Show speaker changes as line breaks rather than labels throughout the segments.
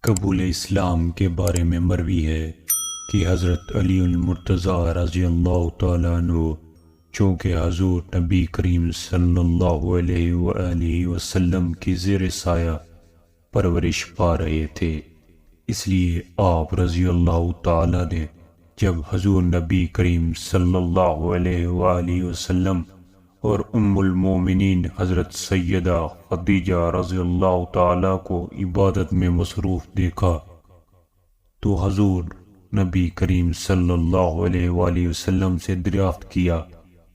قبول اسلام کے بارے میں مروی ہے کہ حضرت علی المرتضیٰ رضی اللہ تعالیٰ عنہ چونکہ حضور نبی کریم صلی اللہ علیہ وآلہ وسلم کی زیر سایہ پرورش پا رہے تھے، اس لیے آپ رضی اللہ تعالیٰ نے جب حضور نبی کریم صلی اللہ علیہ وآلہ وسلم اور ام المومنین حضرت سیدہ خدیجہ رضی اللہ تعالیٰ کو عبادت میں مصروف دیکھا تو حضور نبی کریم صلی اللہ علیہ وآلہ وسلم سے دریافت کیا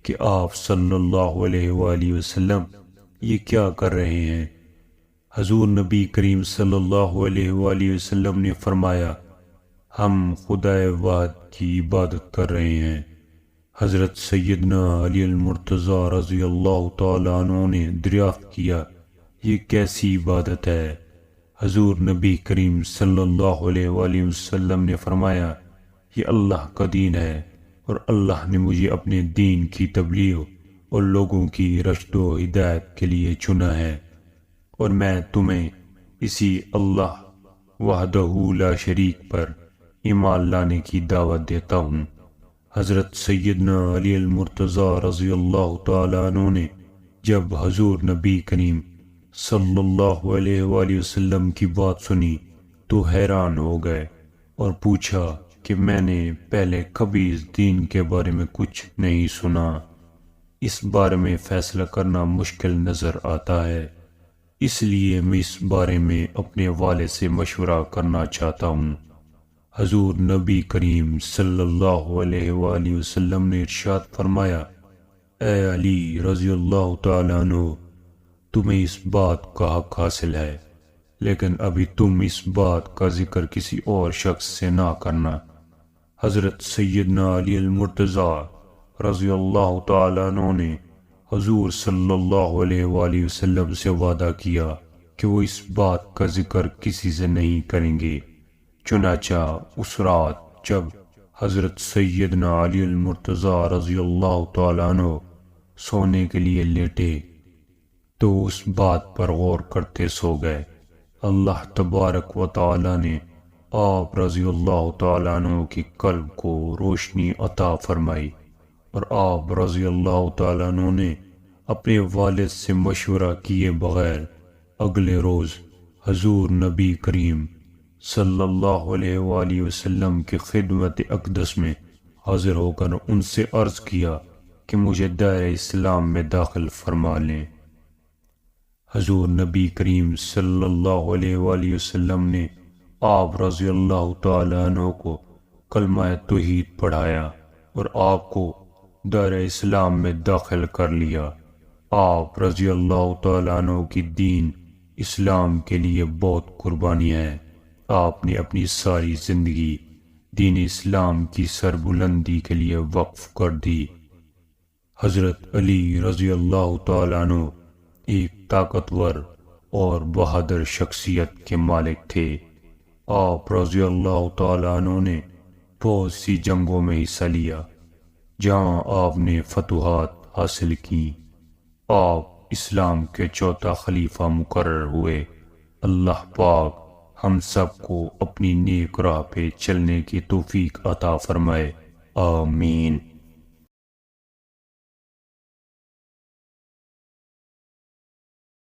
کہ آپ صلی اللہ علیہ وآلہ وسلم یہ کیا کر رہے ہیں؟ حضور نبی کریم صلی اللہ علیہ وآلہ وسلم نے فرمایا، ہم خدائے واحد کی عبادت کر رہے ہیں۔ حضرت سیدنا علی المرتضیٰ رضی اللہ تعالیٰ عنہ نے دریافت کیا، یہ کیسی عبادت ہے؟ حضور نبی کریم صلی اللہ علیہ وآلہ وسلم نے فرمایا، یہ اللہ کا دین ہے اور اللہ نے مجھے اپنے دین کی تبلیغ اور لوگوں کی رشد و ہدایت کے لیے چنا ہے، اور میں تمہیں اسی اللہ وحدہ لا شریک پر ایمان لانے کی دعوت دیتا ہوں۔ حضرت سیدنا علی المرتضیٰ رضی اللہ تعالیٰ عنہ نے جب حضور نبی کریم صلی اللہ علیہ وآلہ وسلم کی بات سنی تو حیران ہو گئے اور پوچھا کہ میں نے پہلے کبھی اس دین کے بارے میں کچھ نہیں سنا، اس بارے میں فیصلہ کرنا مشکل نظر آتا ہے، اس لیے میں اس بارے میں اپنے والد سے مشورہ کرنا چاہتا ہوں۔ حضور نبی کریم صلی اللہ علیہ وآلہ وسلم نے ارشاد فرمایا، اے علی رضی اللہ تعالیٰ عنہ، تمہیں اس بات کا حق حاصل ہے، لیکن ابھی تم اس بات کا ذکر کسی اور شخص سے نہ کرنا۔ حضرت سیدنا علی المرتضیٰ رضی اللہ تعالیٰ عنہ نے حضور صلی اللہ علیہ وآلہ وسلم سے وعدہ کیا کہ وہ اس بات کا ذکر کسی سے نہیں کریں گے۔ چنانچہ اس رات جب حضرت سیدنا علی المرتضیٰ رضی اللہ تعالیٰ عنہ سونے کے لیے لیٹے تو اس بات پر غور کرتے سو گئے۔ اللہ تبارک و تعالیٰ نے آپ رضی اللہ تعالیٰ عنہ کی قلب کو روشنی عطا فرمائی اور آپ رضی اللہ تعالیٰ عنہ نے اپنے والد سے مشورہ کیے بغیر اگلے روز حضور نبی کریم صلی اللہ علیہ وآلہ وسلم کی خدمت اقدس میں حاضر ہو کر ان سے عرض کیا کہ مجھے دائرہ اسلام میں داخل فرما لیں۔ حضور نبی کریم صلی اللہ علیہ وآلہ وسلم نے آپ رضی اللہ تعالیٰ عنہ کو کلمہ توحید پڑھایا اور آپ کو دائرہ اسلام میں داخل کر لیا۔ آپ رضی اللہ تعالیٰ عنہ کی دین اسلام کے لیے بہت قربانیاں ہیں۔ آپ نے اپنی ساری زندگی دین اسلام کی سربلندی کے لیے وقف کر دی۔ حضرت علی رضی اللہ تعالیٰ عنہ ایک طاقتور اور بہادر شخصیت کے مالک تھے۔ آپ رضی اللہ تعالیٰ عنہ نے بہت سی جنگوں میں حصہ لیا جہاں آپ نے فتوحات حاصل کی۔ آپ اسلام کے چوتھا خلیفہ مقرر ہوئے۔ اللہ پاک ہم سب کو اپنی نیک راہ پہ چلنے کی توفیق عطا فرمائے، آمین۔